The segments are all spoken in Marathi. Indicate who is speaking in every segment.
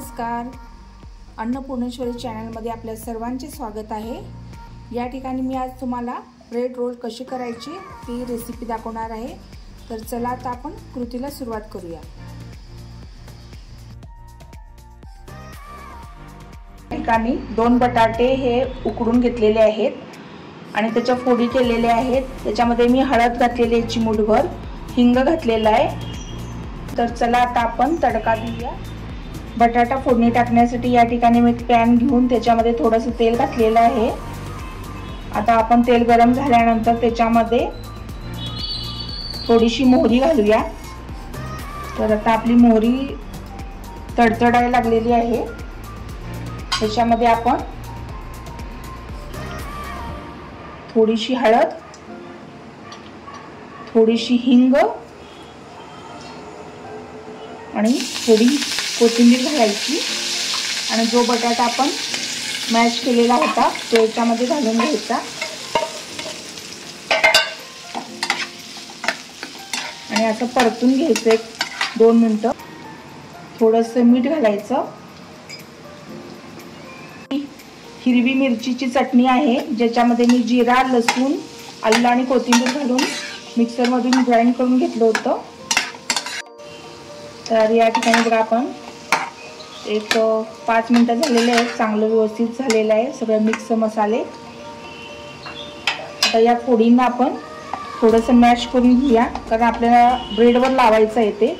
Speaker 1: नमस्कार, अन्नपूर्णेश्वरी चॅनलमध्ये आपल्या सर्वांचे स्वागत आहे। या ठिकाणी मी आज तुम्हाला ब्रेड रोल कशी करायची ती रेसिपी दाखवणार आहे। तर चला आता आपण कृतीला सुरुवात करूया। ठिकाणी 2 बटाटे हे उकडून घेतलेले आहेत आणि त्याच्या फोडी केलेल्या आहेत। त्याच्यामध्ये मी हळद घातलेली आहे, चिमूटभर हिंग घातलेला आहे। तर चला आता आपण तडका देऊया। बटाटा फोडणी टाकण्यासाठी या ठिकाणी मी एक पॅन घेऊन त्याच्यामध्ये थोडंसं तेल घातलेलं आहे। आता आपण तेल गरम झाल्यानंतर त्याच्यामध्ये थोडीशी मोहरी घालूया। तर आता आपली मोहरी तडतडायला लागलेली आहे। त्याच्यामध्ये आपण थोडीशी हळद, थोडीशी हिंग आणि थोडी कोथिंबीर घालायची आणि जो बटाटा आपण मॅश केलेला होता तो याच्यामध्ये घालून घ्यायचा आणि असं परतून घ्यायचं 1-2 मिनिटं। थोडंसं मीठ घालायचं। हिरवी मिरचीची चटणी आहे ज्याच्यामध्ये मी जिरा, लसूण, आलं आणि कोथिंबीर घालून मिक्सरमधून ग्राइंड करून घेतलं होतं। तर या ठिकाणी बघा आपण 5 मिनिटं झालेले आहेत, चांगलं व्यवस्थित झालेलं आहे सगळे मिक्स मसाले। आता या फोडींना आपण थोडंसं मॅश करून घेऊया कारण आपल्याला ब्रेडवर लावायचं आहे ते।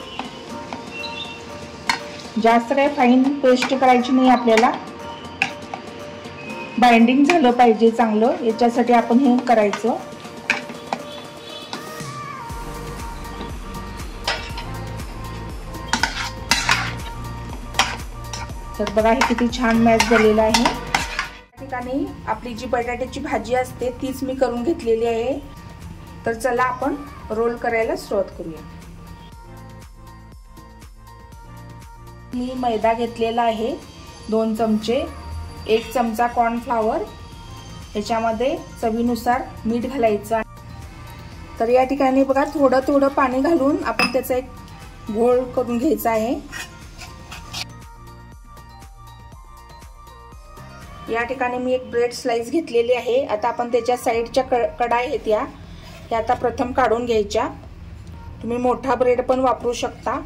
Speaker 1: जास्त काही फाईन पेस्ट करायची नाही, आपल्याला बाइंडिंग झालं पाहिजे चांगलं, याच्यासाठी आपण हे करायचं। तर बघा हे किती छान मॅश झालेलं आहे। या ठिकाणी आपली जी बटाट्याची भाजी असते तीच मी करून घेतलेली आहे। तर चला आपण रोल करायला सुरुवात करूया। मी मैदा घेतलेला आहे 2 चमचे, 1 चमचा कॉर्नफ्लॉवर, याच्यामध्ये चवीनुसार मीठ घालायचं। तर या ठिकाणी बघा थोडं थोडं पाणी घालून आपण त्याचा एक घोळ करून घ्यायचा आहे। या ठिकाणी मी एक ब्रेड स्लाइस घेतलेली आहे। आता आपण त्याच्या साइडच्या कडा आहेत त्या आता प्रथम काढून घ्यायच्या। तुम्ही मोठा ब्रेड पण वापरू शकता।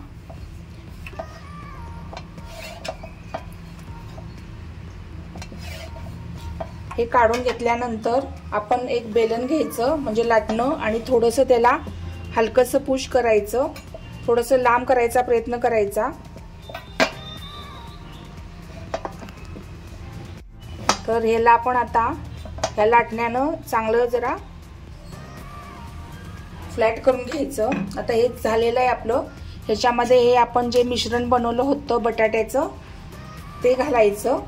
Speaker 1: हे काढून घेतल्यानंतर आपण एक बेलन घ्यायचं म्हणजे लाटणं आणि थोडंसं त्याला हलकसं पुश करायचं, थोडंसं लांब करायचा प्रयत्न करायचा। तर ह्याला आपण आता या लाटण्यानं चांगलं जरा फ्लॅट करून घ्यायचं। आता हे झालेलं आहे आपलं। ह्याच्यामध्ये हे आपण जे मिश्रण बनवलं होतं बटाट्याचं ते घालायचं।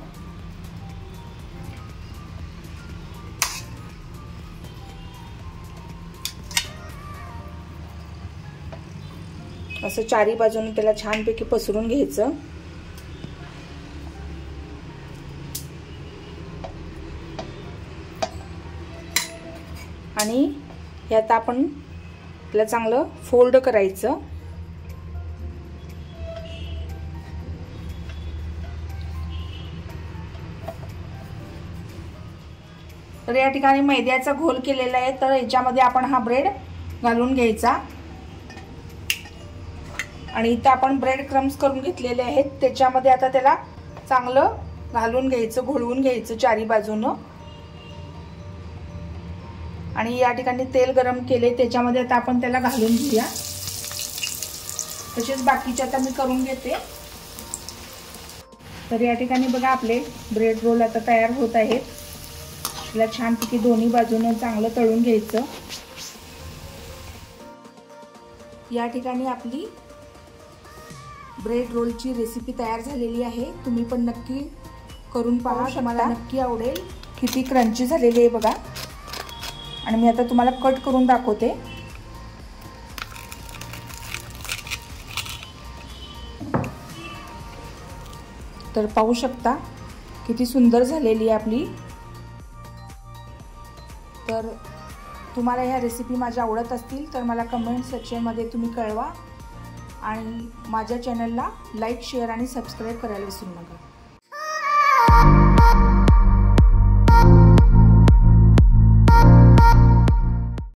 Speaker 1: असं चारी बाजूने त्याला छानपैकी पसरून घ्यायचं। आणि यात आपण त्याला चांगलं फोल्ड करायचं। तर या ठिकाणी मैद्याचा घोल केलेला आहे, तर याच्यामध्ये आपण हा ब्रेड घालून घ्यायचा आणि इथं आपण ब्रेड क्रम्स करून घेतलेले आहेत त्याच्यामध्ये आता त्याला चांगलं घालून घ्यायचं, घोळवून घ्यायचं चारी बाजूनं। आणि या ठिकाणी तेल गरम केले त्याच्यामध्ये आता आपण त्याला घालून घेऊया। तसेच बाकीचे आता मी करून घेते। तर या ठिकाणी बघा आपले ब्रेड रोल आता तयार होत आहेत। त्याला छानपैकी दोन्ही बाजूने चांगलं तळून घ्यायचं। या ठिकाणी आपली ब्रेड रोलची रेसिपी तयार झालेली आहे। तुम्ही पण नक्की करून पहा, तुम्हाला नक्की आवडेल। किती क्रंची झालेली आहे बघा। आणि मी आता तुम्हाला कट करून दाखवते। तर पाहू शकता किती सुंदर झालेली आहे आपली। तर तुम्हाला ह्या रेसिपी माझ्या आवडत असतील तर मला कमेंट सेक्शनमध्ये तुम्ही कळवा आणि माझ्या चॅनलला लाईक, शेअर आणि सबस्क्राईब करायला विसरू नका.